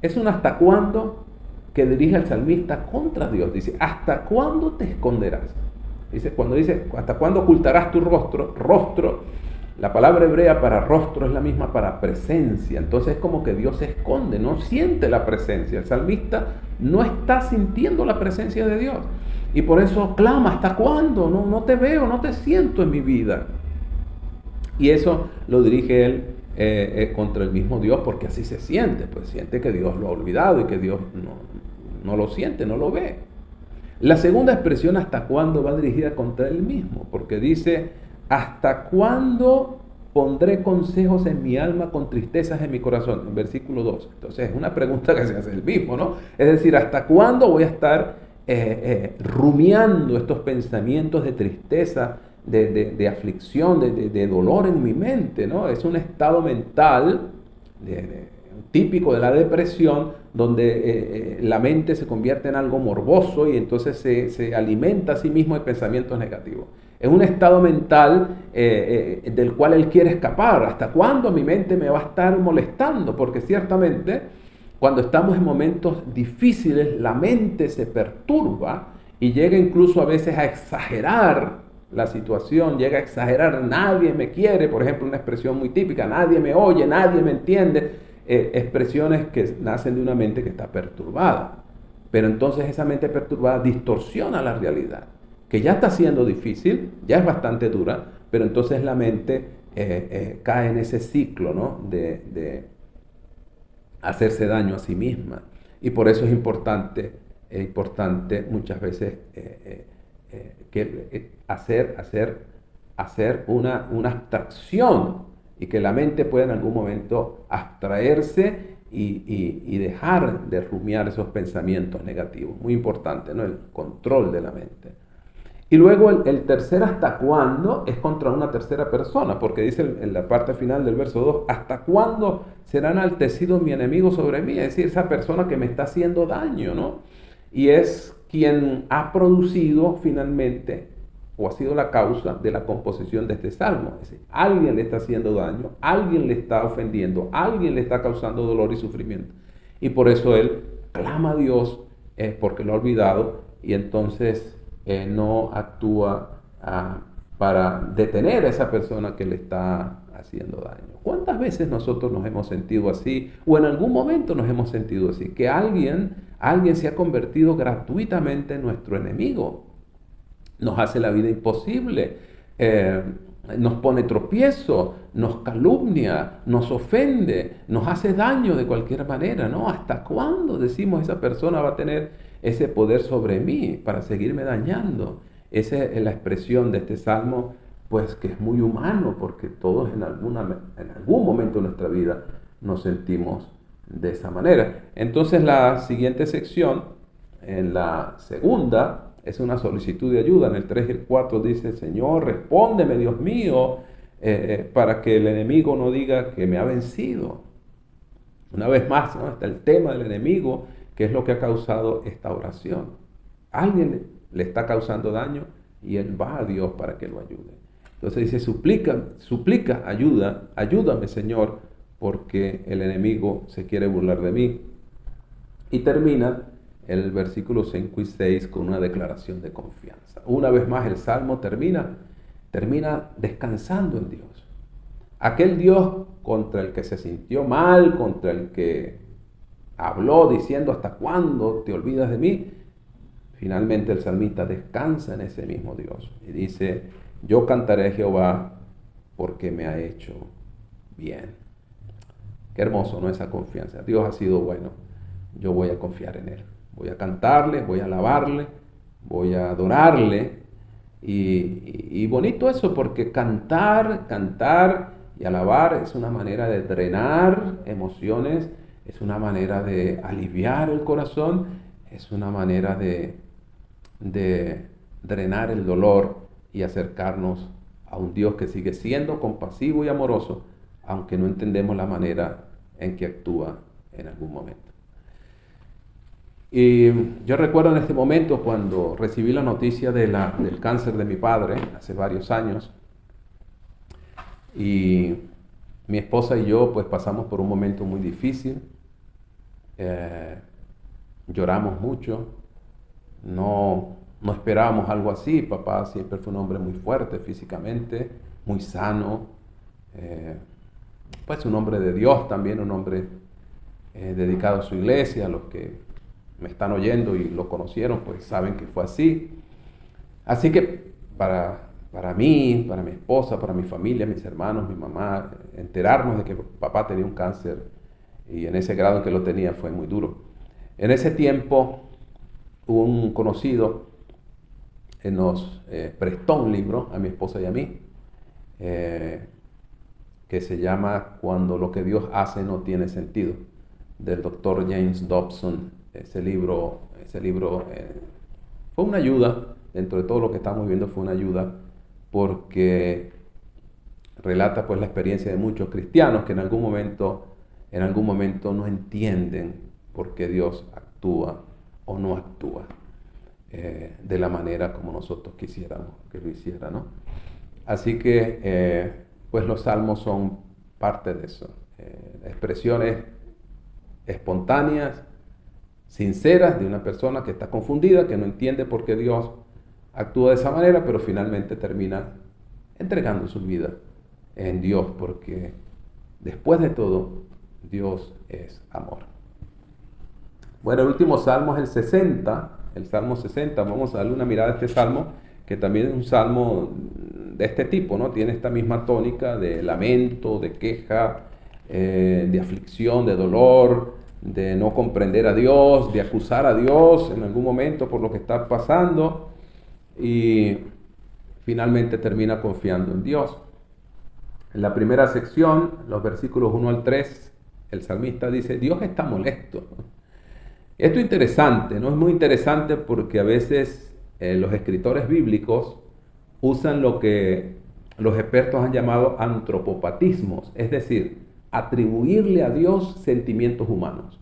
es un hasta cuándo que dirige al salmista contra Dios. Dice, ¿hasta cuándo te esconderás? Cuando dice, ¿hasta cuándo ocultarás tu rostro? La palabra hebrea para rostro es la misma para presencia. Entonces es como que Dios se esconde, no siente la presencia. El salmista no está sintiendo la presencia de Dios. Y por eso clama, ¿hasta cuándo? No te veo, no te siento en mi vida. Y eso lo dirige él contra el mismo Dios, porque así se siente. Pues siente que Dios lo ha olvidado y que Dios no lo siente, no lo ve. La segunda expresión, ¿hasta cuándo?, va dirigida contra él mismo, porque dice, ¿hasta cuándo pondré consejos en mi alma con tristezas en mi corazón? En versículo 2. Entonces es una pregunta que se hace él mismo, ¿no? Es decir, ¿hasta cuándo voy a estar rumiando estos pensamientos de tristeza, de aflicción, de dolor en mi mente, ¿no? Es un estado mental típico de la depresión, donde la mente se convierte en algo morboso y entonces se alimenta a sí mismo de pensamientos negativos. Es un estado mental del cual él quiere escapar. ¿Hasta cuándo mi mente me va a estar molestando? Porque ciertamente cuando estamos en momentos difíciles, la mente se perturba y llega incluso a veces a exagerar la situación, llega a exagerar, nadie me quiere, por ejemplo, una expresión muy típica, nadie me oye, nadie me entiende. Expresiones que nacen de una mente que está perturbada. Pero entonces esa mente perturbada distorsiona la realidad, que ya está siendo difícil, ya es bastante dura, pero entonces la mente cae en ese ciclo, ¿no?, de hacerse daño a sí misma. Y por eso es importante muchas veces hacer una abstracción y que la mente pueda en algún momento abstraerse y dejar de rumiar esos pensamientos negativos. Muy importante, ¿no?, el control de la mente. Y luego el tercer hasta cuándo es contra una tercera persona, porque dice en la parte final del verso 2, ¿hasta cuándo será enaltecido mi enemigo sobre mí? Es decir, esa persona que me está haciendo daño, ¿no? Y es quien ha producido finalmente, o ha sido la causa de la composición de este salmo. Es decir, alguien le está haciendo daño, alguien le está ofendiendo, alguien le está causando dolor y sufrimiento. Y por eso él clama a Dios porque lo ha olvidado y entonces no actúa para detener a esa persona que le está haciendo daño. ¿Cuántas veces nosotros nos hemos sentido así o en algún momento nos hemos sentido así? Que alguien se ha convertido gratuitamente en nuestro enemigo. Nos hace la vida imposible, nos pone tropiezo, nos calumnia, nos ofende, nos hace daño de cualquier manera, ¿no? ¿Hasta cuándo, decimos, esa persona va a tener ese poder sobre mí para seguirme dañando? Esa es la expresión de este salmo, pues que es muy humano, porque todos en algún momento de nuestra vida nos sentimos de esa manera. Entonces la siguiente sección, en la segunda, es una solicitud de ayuda. En el 3 y el 4 dice, Señor, respóndeme, Dios mío, para que el enemigo no diga que me ha vencido. Una vez más, ¿no?, está el tema del enemigo, que es lo que ha causado esta oración. Alguien le está causando daño y él va a Dios para que lo ayude. Entonces dice, suplica ayuda, ayúdame, Señor, porque el enemigo se quiere burlar de mí. Y termina el versículo 5 y 6 con una declaración de confianza. Una vez más el salmo termina descansando en Dios. Aquel Dios contra el que se sintió mal, contra el que habló diciendo ¿hasta cuándo te olvidas de mí? Finalmente el salmista descansa en ese mismo Dios y dice, yo cantaré a Jehová porque me ha hecho bien. Qué hermoso, ¿no?, esa confianza. Dios ha sido bueno, yo voy a confiar en Él. Voy a cantarle, voy a alabarle, voy a adorarle. Y bonito eso, porque cantar y alabar es una manera de drenar emociones, es una manera de aliviar el corazón, es una manera de drenar el dolor y acercarnos a un Dios que sigue siendo compasivo y amoroso, aunque no entendemos la manera en que actúa en algún momento. Y yo recuerdo en este momento cuando recibí la noticia del cáncer de mi padre hace varios años, y mi esposa y yo pues pasamos por un momento muy difícil. Lloramos mucho, no esperábamos algo así. Papá siempre fue un hombre muy fuerte físicamente, muy sano, pues un hombre de Dios también, un hombre dedicado a su iglesia. Los que me están oyendo y lo conocieron pues saben que fue así. Así que para mí, para mi esposa, para mi familia, mis hermanos, mi mamá, enterarnos de que papá tenía un cáncer y en ese grado en que lo tenía fue muy duro. En ese tiempo, un conocido nos prestó un libro a mi esposa y a mí, que se llama Cuando lo que Dios hace no tiene sentido, del doctor James Dobson. Ese libro fue una ayuda, dentro de todo lo que estamos viviendo fue una ayuda, porque relata pues la experiencia de muchos cristianos que en algún momento no entienden por qué Dios actúa o no actúa de la manera como nosotros quisiéramos que lo hiciera, ¿no? Así que pues los salmos son parte de eso, expresiones espontáneas, sinceras, de una persona que está confundida, que no entiende por qué Dios actúa de esa manera, pero finalmente termina entregando su vida en Dios, porque después de todo, Dios es amor. Bueno, el último salmo es el 60, el Salmo 60. Vamos a darle una mirada a este salmo, que también es un salmo de este tipo, ¿no? Tiene esta misma tónica de lamento, de queja, de aflicción, de dolor, de no comprender a Dios, de acusar a Dios en algún momento por lo que está pasando, y finalmente termina confiando en Dios. En la primera sección, los versículos 1 al 3, el salmista dice: Dios está molesto. Esto es interesante, ¿no? Es muy interesante porque a veces los escritores bíblicos usan lo que los expertos han llamado antropopatismos, es decir, atribuirle a Dios sentimientos humanos.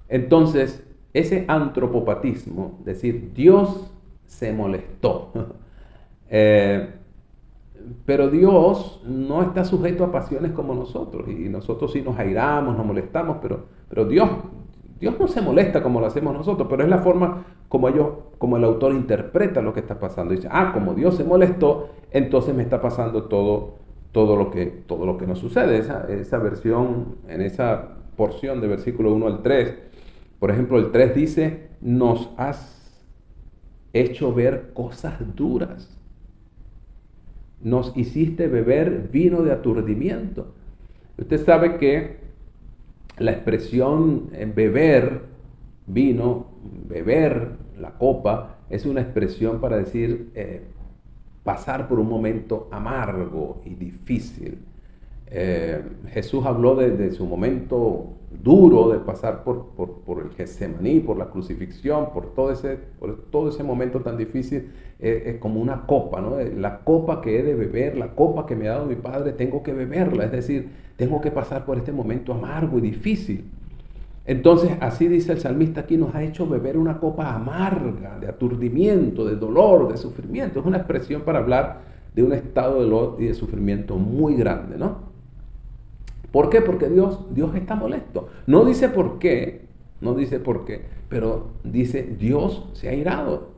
Entonces, ese antropopatismo, es decir, Dios se molestó, pero Dios no está sujeto a pasiones como nosotros, y nosotros sí nos airamos, nos molestamos, pero Dios no se molesta como lo hacemos nosotros, pero es la forma como el autor interpreta lo que está pasando. Dice: como Dios se molestó, entonces me está pasando todo lo que nos sucede. Esa versión, en esa porción de versículo 1 al 3, por ejemplo, el 3 dice: nos has hecho ver cosas duras, nos hiciste beber vino de aturdimiento. Usted sabe que la expresión beber vino, beber la copa, es una expresión para decir pasar por un momento amargo y difícil. Jesús habló de su momento duro, de pasar por el Getsemaní, por la crucifixión, por todo ese momento tan difícil. Es como una copa, ¿no? La copa que he de beber, la copa que me ha dado mi Padre, tengo que beberla, es decir, tengo que pasar por este momento amargo y difícil. Entonces, así dice el salmista aquí: nos ha hecho beber una copa amarga, de aturdimiento, de dolor, de sufrimiento. Es una expresión para hablar de un estado de dolor y de sufrimiento muy grande, ¿no? ¿Por qué? Porque Dios está molesto. No dice por qué, pero dice: Dios se ha irado.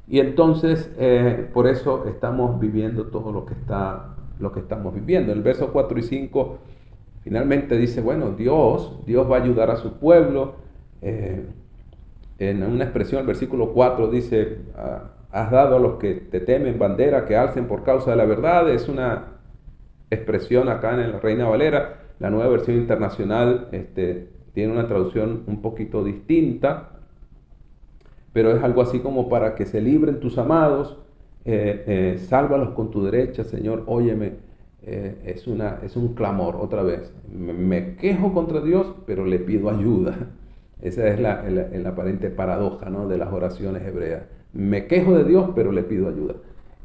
Y entonces, por eso estamos viviendo todo lo que estamos viviendo. El verso 4 y 5 finalmente dice: bueno, Dios va a ayudar a su pueblo. En una expresión, el versículo 4 dice: has dado a los que te temen bandera que alcen por causa de la verdad. Es una expresión acá en la Reina Valera. La Nueva Versión Internacional tiene una traducción un poquito distinta. pero es algo así como para que se libren tus amados, sálvalos con tu derecha, Señor, óyeme. Es un clamor, otra vez. Me quejo contra Dios, pero le pido ayuda. Esa es la aparente paradoja, ¿no?, de las oraciones hebreas. Me quejo de Dios, pero le pido ayuda.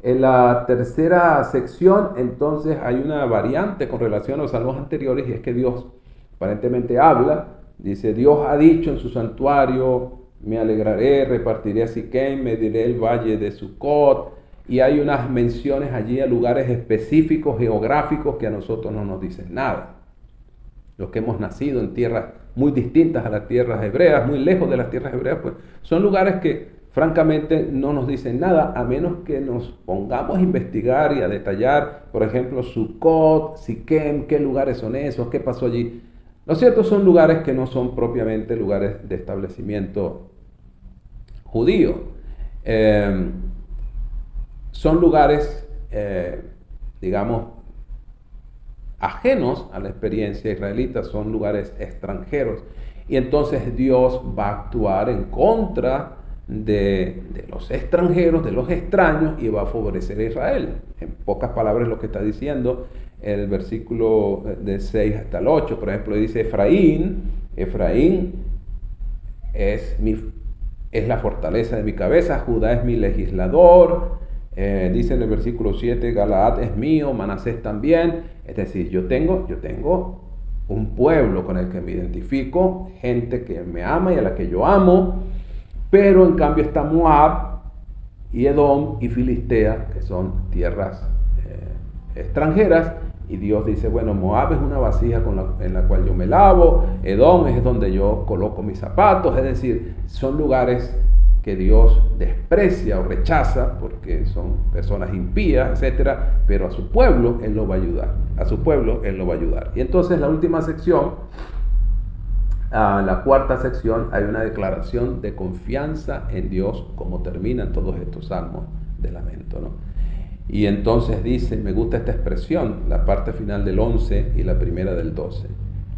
En la tercera sección, entonces, hay una variante con relación a los salmos anteriores, y es que Dios aparentemente habla. Dice, Dios ha dicho en su santuario, me alegraré, repartiré a Siquem, mediré el valle de Sucot. Y hay unas menciones allí a lugares específicos, geográficos, que a nosotros no nos dicen nada. Los que hemos nacido en tierras muy distintas a las tierras hebreas, muy lejos de las tierras hebreas, pues son lugares que francamente no nos dicen nada, a menos que nos pongamos a investigar y a detallar, por ejemplo, Sucot, Siquem, qué lugares son esos, qué pasó allí. Lo cierto, son lugares que no son propiamente lugares de establecimiento judío. Son lugares, digamos, ajenos a la experiencia israelita, son lugares extranjeros. Y entonces Dios va a actuar en contra de los extranjeros, de los extraños, y va a favorecer a Israel. En pocas palabras, lo que está diciendo el versículo de 6 hasta el 8, por ejemplo, dice Efraín es la fortaleza de mi cabeza, Judá es mi legislador. Dice en el versículo 7, Galaad es mío, Manasés también. Es decir, yo tengo un pueblo con el que me identifico, gente que me ama y a la que yo amo, pero en cambio está Moab y Edom y Filistea, que son tierras extranjeras. Y Dios dice, bueno, Moab es una vasija en la cual yo me lavo, Edom es donde yo coloco mis zapatos. Es decir, son lugares que Dios desprecia o rechaza porque son personas impías, etcétera, pero a su pueblo Él lo va a ayudar, a su pueblo Él lo va a ayudar. Y entonces la última sección, la cuarta sección, hay una declaración de confianza en Dios, como terminan todos estos salmos de lamento, ¿no? Y entonces dice, me gusta esta expresión, la parte final del 11 y la primera del 12.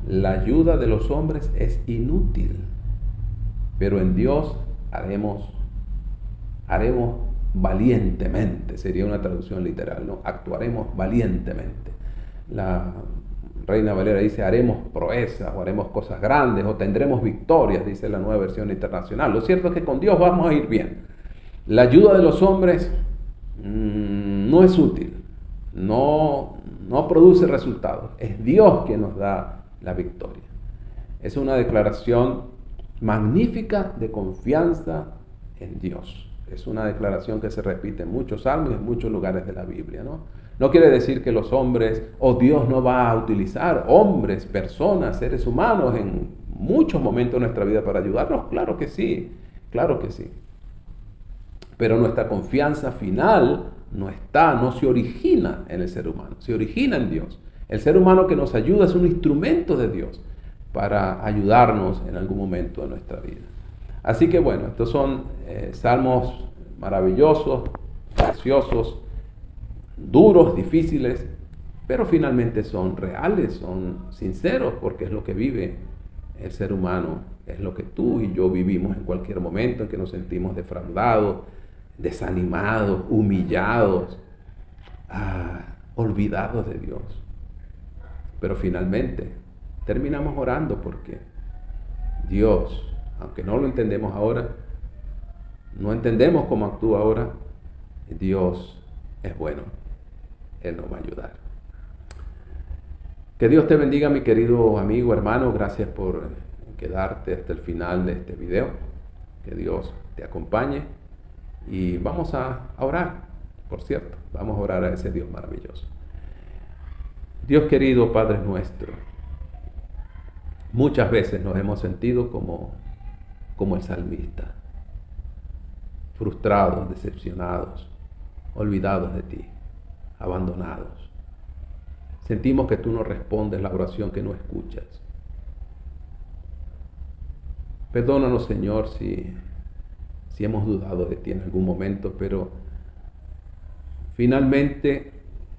La ayuda de los hombres es inútil, pero en Dios haremos valientemente, sería una traducción literal, ¿no? Actuaremos valientemente. La Reina Valera dice, haremos proezas, o haremos cosas grandes, o tendremos victorias, dice la Nueva Versión Internacional. Lo cierto es que con Dios vamos a ir bien. La ayuda de los hombres no es útil, no produce resultados. Es Dios quien nos da la victoria. Es una declaración magnífica de confianza en Dios. Es una declaración que se repite en muchos salmos y en muchos lugares de la Biblia, ¿no? No quiere decir que los hombres, o Dios no va a utilizar hombres, personas, seres humanos en muchos momentos de nuestra vida para ayudarnos. Claro que sí, claro que sí. Pero nuestra confianza final no se origina en el ser humano, se origina en Dios. El ser humano que nos ayuda es un instrumento de Dios para ayudarnos en algún momento de nuestra vida. Así que bueno, estos son salmos maravillosos, preciosos, duros, difíciles, pero finalmente son reales, son sinceros, porque es lo que vive el ser humano, es lo que tú y yo vivimos en cualquier momento en que nos sentimos defraudados, desanimados, humillados, olvidados de Dios. Pero finalmente terminamos orando porque Dios, aunque no lo entendemos ahora, no entendemos cómo actúa ahora, Dios es bueno, Él nos va a ayudar. Que Dios te bendiga, mi querido amigo, hermano. Gracias por quedarte hasta el final de este video. Que Dios te acompañe. Y vamos a orar, por cierto. Vamos a orar a ese Dios maravilloso. Dios querido, Padre nuestro, muchas veces nos hemos sentido como el salmista. Frustrados, decepcionados, olvidados de ti, abandonados. Sentimos que tú no respondes la oración, que no escuchas. Perdónanos, Señor, si hemos dudado de ti en algún momento, pero finalmente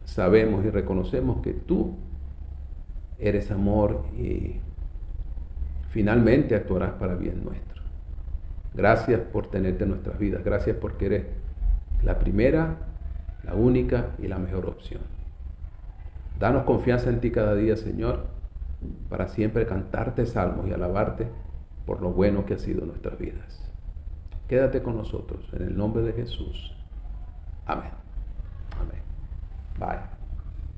sabemos y reconocemos que tú eres amor y finalmente actuarás para bien nuestro. Gracias por tenerte en nuestras vidas. Gracias porque eres la primera, la única y la mejor opción. Danos confianza en ti cada día, Señor, para siempre cantarte salmos y alabarte por lo bueno que ha sido en nuestras vidas. Quédate con nosotros, en el nombre de Jesús. Amén.